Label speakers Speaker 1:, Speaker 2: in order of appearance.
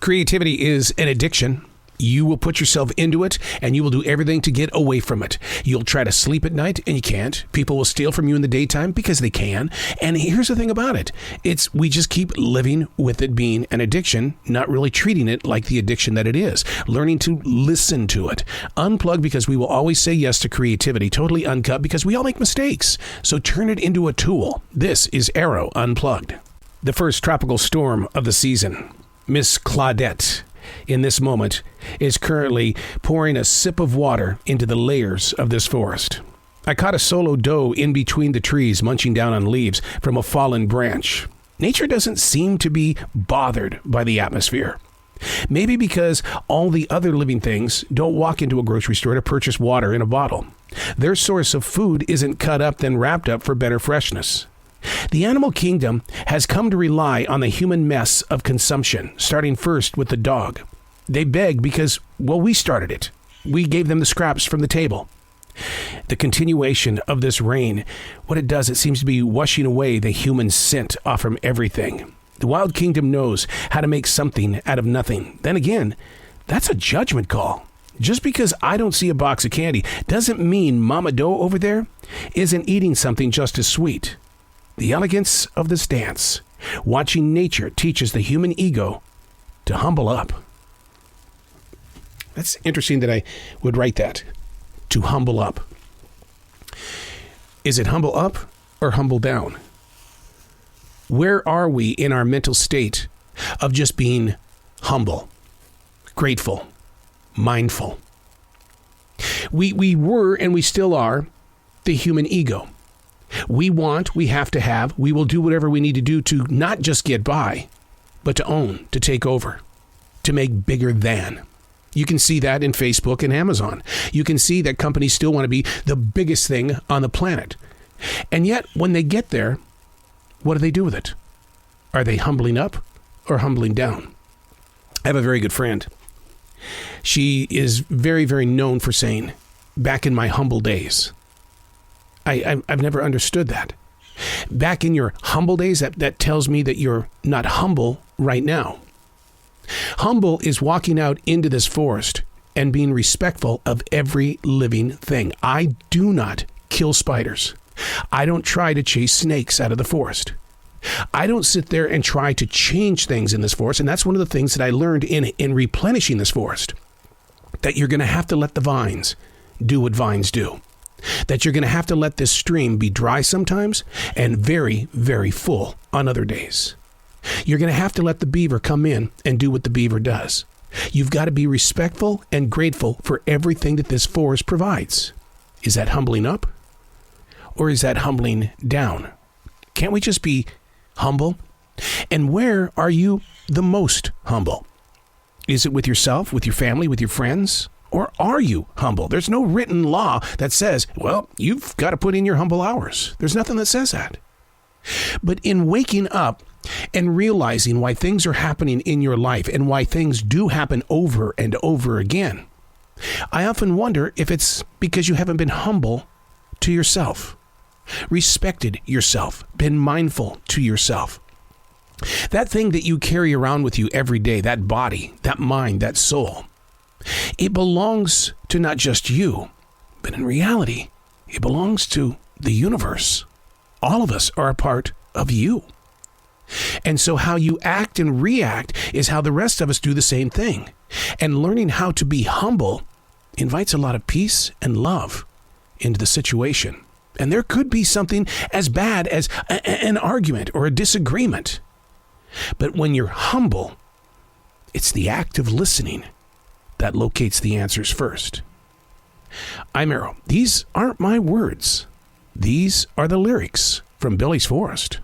Speaker 1: Creativity is an addiction. You will put yourself into it, and you will do everything to get away from it. You'll try to sleep at night, and you can't. People will steal from you in the daytime because they can. And here's the thing about it. We just keep living with it being an addiction, not really treating it like the addiction that it is. Learning to listen to it. Unplug, because we will always say yes to creativity. Totally uncut, because we all make mistakes. So turn it into a tool. This is Arroe Unplugged. The first tropical storm of the season, Miss Claudette, in this moment, is currently pouring a sip of water into the layers of this forest. I caught a solo doe in between the trees, munching down on leaves from a fallen branch. Nature doesn't seem to be bothered by the atmosphere. Maybe because all the other living things don't walk into a grocery store to purchase water in a bottle. Their source of food isn't cut up then wrapped up for better freshness. The animal kingdom has come to rely on the human mess of consumption, starting first with the dog. They beg because, well, we started it. We gave them the scraps from the table. The continuation of this rain, what it does, it seems to be washing away the human scent off from everything. The wild kingdom knows how to make something out of nothing. Then again, that's a judgment call. Just because I don't see a box of candy doesn't mean Mama Doe over there isn't eating something just as sweet. The elegance of this dance, watching nature, teaches the human ego to humble up. That's interesting that I would write that, to humble up. Is it humble up or humble down? Where are we in our mental state of just being humble, grateful, mindful? We were, and we still are, the human ego. We want, we have to have, we will do whatever we need to do to not just get by, but to own, to take over, to make bigger than. You can see that in Facebook and Amazon. You can see that companies still want to be the biggest thing on the planet. And yet, when they get there, what do they do with it? Are they humbling up or humbling down? I have a very good friend. She is very, very known for saying, back in my humble days. I've never understood that. Back in your humble days, that tells me that you're not humble right now. Humble is walking out into this forest and being respectful of every living thing. I do not kill spiders. I don't try to chase snakes out of the forest. I don't sit there and try to change things in this forest. And that's one of the things that I learned in replenishing this forest, that you're going to have to let the vines do what vines do. That you're going to have to let this stream be dry sometimes and very, very full on other days. You're going to have to let the beaver come in and do what the beaver does. You've got to be respectful and grateful for everything that this forest provides. Is that humbling up? Or is that humbling down? Can't we just be humble? And where are you the most humble? Is it with yourself, with your family, with your friends? Or are you humble? There's no written law that says, well, you've got to put in your humble hours. There's nothing that says that. But in waking up and realizing why things are happening in your life and why things do happen over and over again, I often wonder if it's because you haven't been humble to yourself, respected yourself, been mindful to yourself. That thing that you carry around with you every day, that body, that mind, that soul, it belongs to not just you, but in reality, it belongs to the universe. All of us are a part of you. And so how you act and react is how the rest of us do the same thing. And learning how to be humble invites a lot of peace and love into the situation. And there could be something as bad as an argument or a disagreement. But when you're humble, it's the act of listening that locates the answers first. I'm Arroe. These aren't my words. These are the lyrics from Billy's Forest.